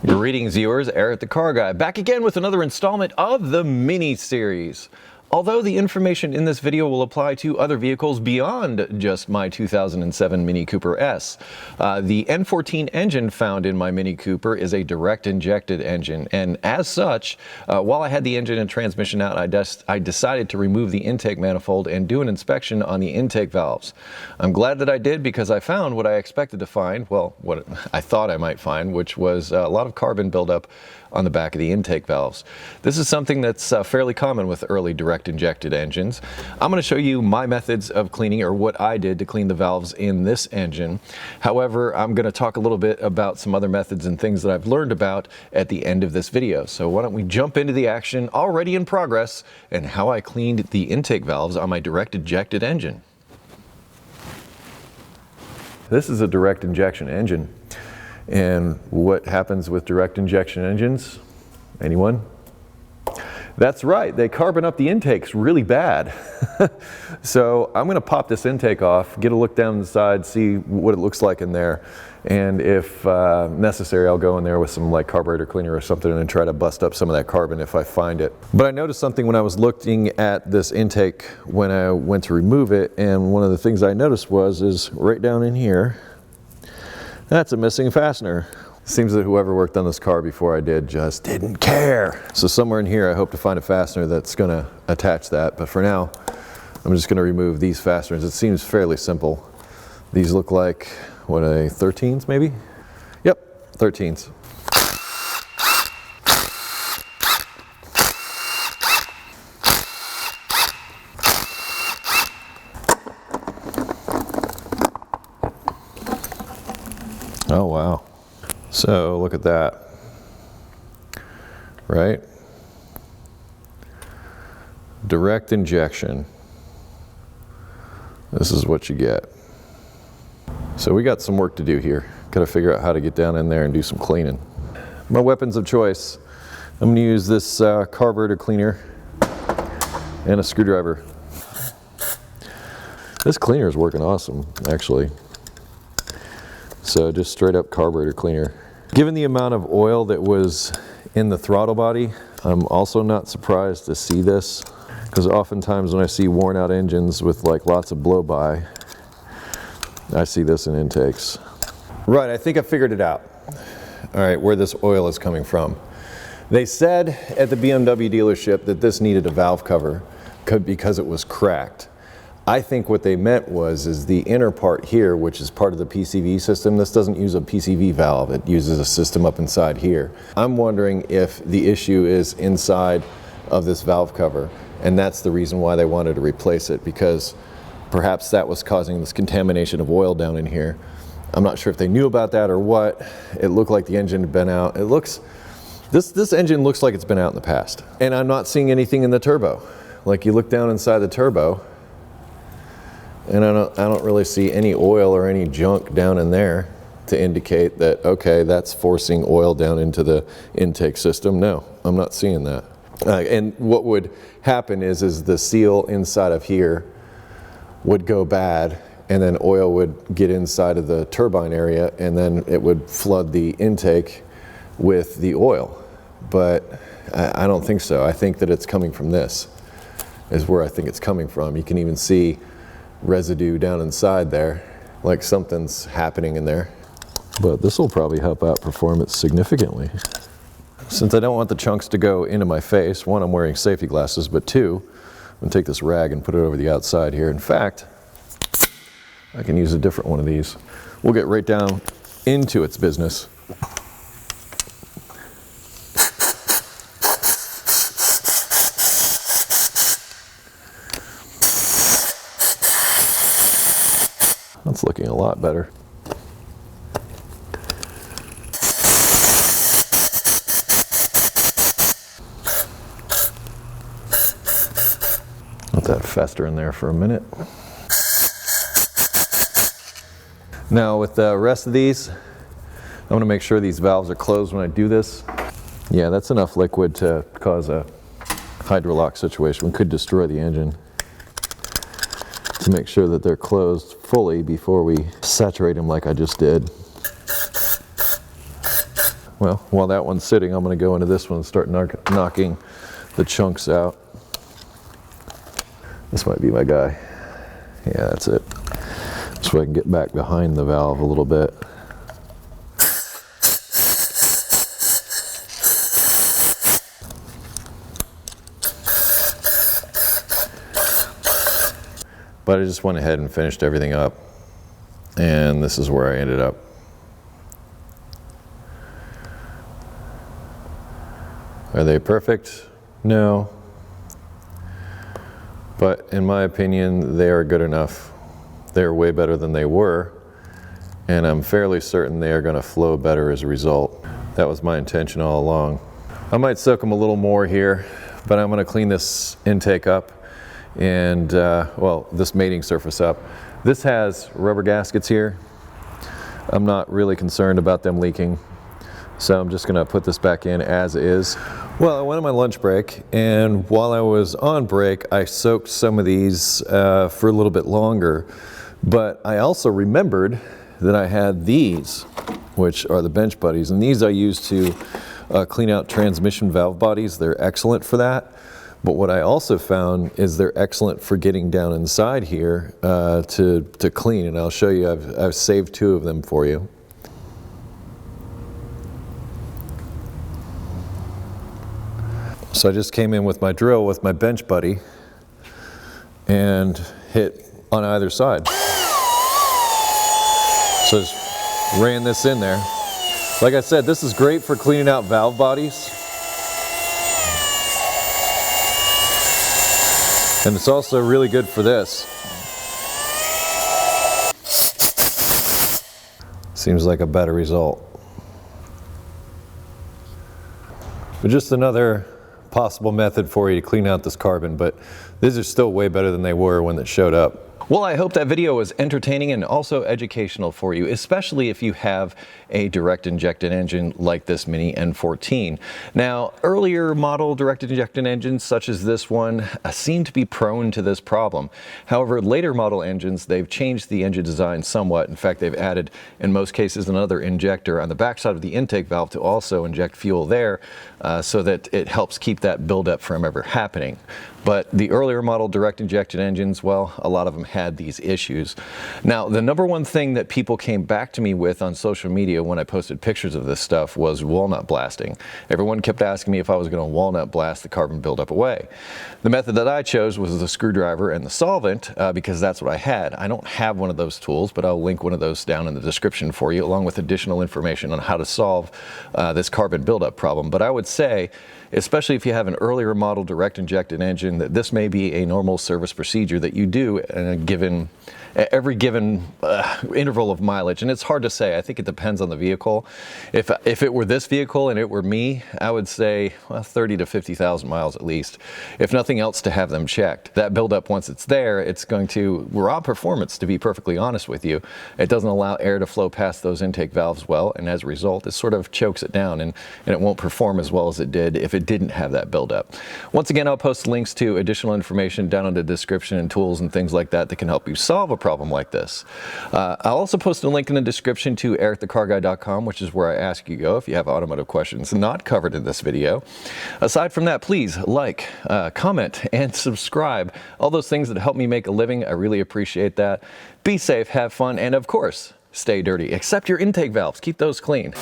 Greetings viewers, Eric the Car Guy, back again with another installment of the mini-series. Although the information in this video will apply to other vehicles beyond just my 2007 Mini Cooper S, the N14 engine found in my Mini Cooper is a direct injected engine, and as such, while I had the engine and transmission out, I decided to remove the intake manifold and do an inspection on the intake valves. I'm glad that I did because I found what I expected to find, well, what I thought I might find, which was a lot of carbon buildup on the back of the intake valves. This is something that's fairly common with early direct injected engines. I'm going to show you my methods of cleaning, or what I did to clean the valves in this engine. However, I'm going to talk a little bit about some other methods and things that I've learned about at the end of this video. So why don't we jump into the action already in progress and how I cleaned the intake valves on my direct injected engine. This is a direct injection engine. And what happens with direct injection engines? Anyone? That's right, they carbon up the intakes really bad. So I'm going to pop this intake off, get a look down inside, see what it looks like in there, and if necessary I'll go in there with some like carburetor cleaner or something and try to bust up some of that carbon if I find it. But I noticed something when I was looking at this intake when I went to remove it, and one of the things I noticed is right down in here, that's a missing fastener. Seems that whoever worked on this car before I did just didn't care. So somewhere in here I hope to find a fastener that's going to attach that, but for now I'm just going to remove these fasteners. It seems fairly simple. These look like, what are they, 13s maybe? Yep, 13s. Oh wow. So look at that, right? Direct injection. This is what you get. So we got some work to do here. Got to figure out how to get down in there and do some cleaning. My weapons of choice. I'm going to use this carburetor cleaner and a screwdriver. This cleaner is working awesome, actually. So just straight up carburetor cleaner. Given the amount of oil that was in the throttle body, I'm also not surprised to see this, because oftentimes when I see worn out engines with like lots of blow by, I see this in intakes. Right, I think I figured it out. All right, where this oil is coming from. They said at the BMW dealership that this needed a valve cover because it was cracked. I think what they meant is the inner part here, which is part of the PCV system. This doesn't use a PCV valve, it uses a system up inside here. I'm wondering if the issue is inside of this valve cover, and that's the reason why they wanted to replace it, because perhaps that was causing this contamination of oil down in here. I'm not sure if they knew about that or what. It looked like the engine had been out. This engine looks like it's been out in the past. And I'm not seeing anything in the turbo. Like, you look down inside the turbo, and I don't really see any oil or any junk down in there to indicate that, okay, that's forcing oil down into the intake system. No, I'm not seeing that. And what would happen is the seal inside of here would go bad, and then oil would get inside of the turbine area, and then it would flood the intake with the oil. But I don't think so. I think that it's coming from this, is where I think it's coming from. You can even see residue down inside there, like something's happening in there. But this will probably help out performance significantly. Since I don't want the chunks to go into my face, one, I'm wearing safety glasses, but two, I'm gonna take this rag and put it over the outside here. In fact, I can use a different one of these. We'll get right down into its business. That's looking a lot better. Let that fester in there for a minute. Now with the rest of these, I'm going to make sure these valves are closed when I do this. Yeah, that's enough liquid to cause a hydrolock situation. We could destroy the engine. To make sure that they're closed fully before we saturate them like I just did. well, while that one's sitting, I'm going to go into this one and start knocking the chunks out. This might be my guy. Yeah, that's it. So I can get back behind the valve a little bit. But I just went ahead and finished everything up, and this is where I ended up. Are they perfect? No. But in my opinion, they are good enough. They're way better than they were, and I'm fairly certain they are going to flow better as a result. That was my intention all along. I might soak them a little more here, but I'm going to clean this intake up and, well, this mating surface up. This has rubber gaskets here. I'm not really concerned about them leaking, so I'm just going to put this back in as is. Well, I went on my lunch break, and while I was on break, I soaked some of these for a little bit longer. But I also remembered that I had these, which are the bench buddies, and these I use to clean out transmission valve bodies. They're excellent for that. But what I also found is they're excellent for getting down inside here to clean, and I'll show you. I've saved 2 of them for you. So I just came in with my drill with my bench buddy and hit on either side. So just ran this in there. Like I said, this is great for cleaning out valve bodies. And it's also really good for this. Seems like a better result. But just another possible method for you to clean out this carbon, but these are still way better than they were when it showed up. Well, I hope that video was entertaining and also educational for you, especially if you have a direct injected engine like this Mini N14. Now, earlier model direct injected engines, such as this one, seem to be prone to this problem. However, later model engines, they've changed the engine design somewhat. In fact, they've added, in most cases, another injector on the backside of the intake valve to also inject fuel there, so that it helps keep that buildup from ever happening. But the earlier model direct injected engines, well, a lot of them had these issues. Now, the number one thing that people came back to me with on social media when I posted pictures of this stuff was walnut blasting. Everyone kept asking me if I was going to walnut blast the carbon buildup away. The method that I chose was the screwdriver and the solvent, because that's what I had. I don't have one of those tools, but I'll link one of those down in the description for you, along with additional information on how to solve this carbon buildup problem. But I would say, especially if you have an earlier model direct injected engine, that this may be a normal service procedure that you do in every given interval of mileage. And it's hard to say. I think it depends on the vehicle. If it were this vehicle and it were me, I would say, well, 30 to 50,000 miles at least, if nothing else, to have them checked. That buildup, once it's there, it's going to rob performance, to be perfectly honest with you. It doesn't allow air to flow past those intake valves well, and as a result, it sort of chokes it down, and it won't perform as well as it did if it didn't have that buildup. Once again, I'll post links to additional information down in the description, and tools and things like that can help you solve a problem like this. I'll also post a link in the description to EricTheCarGuy.com, which is where I ask you go if you have automotive questions not covered in this video. Aside from that, please like, comment, and subscribe. All those things that help me make a living, I really appreciate that. Be safe, have fun, and of course, stay dirty. Except your intake valves. Keep those clean.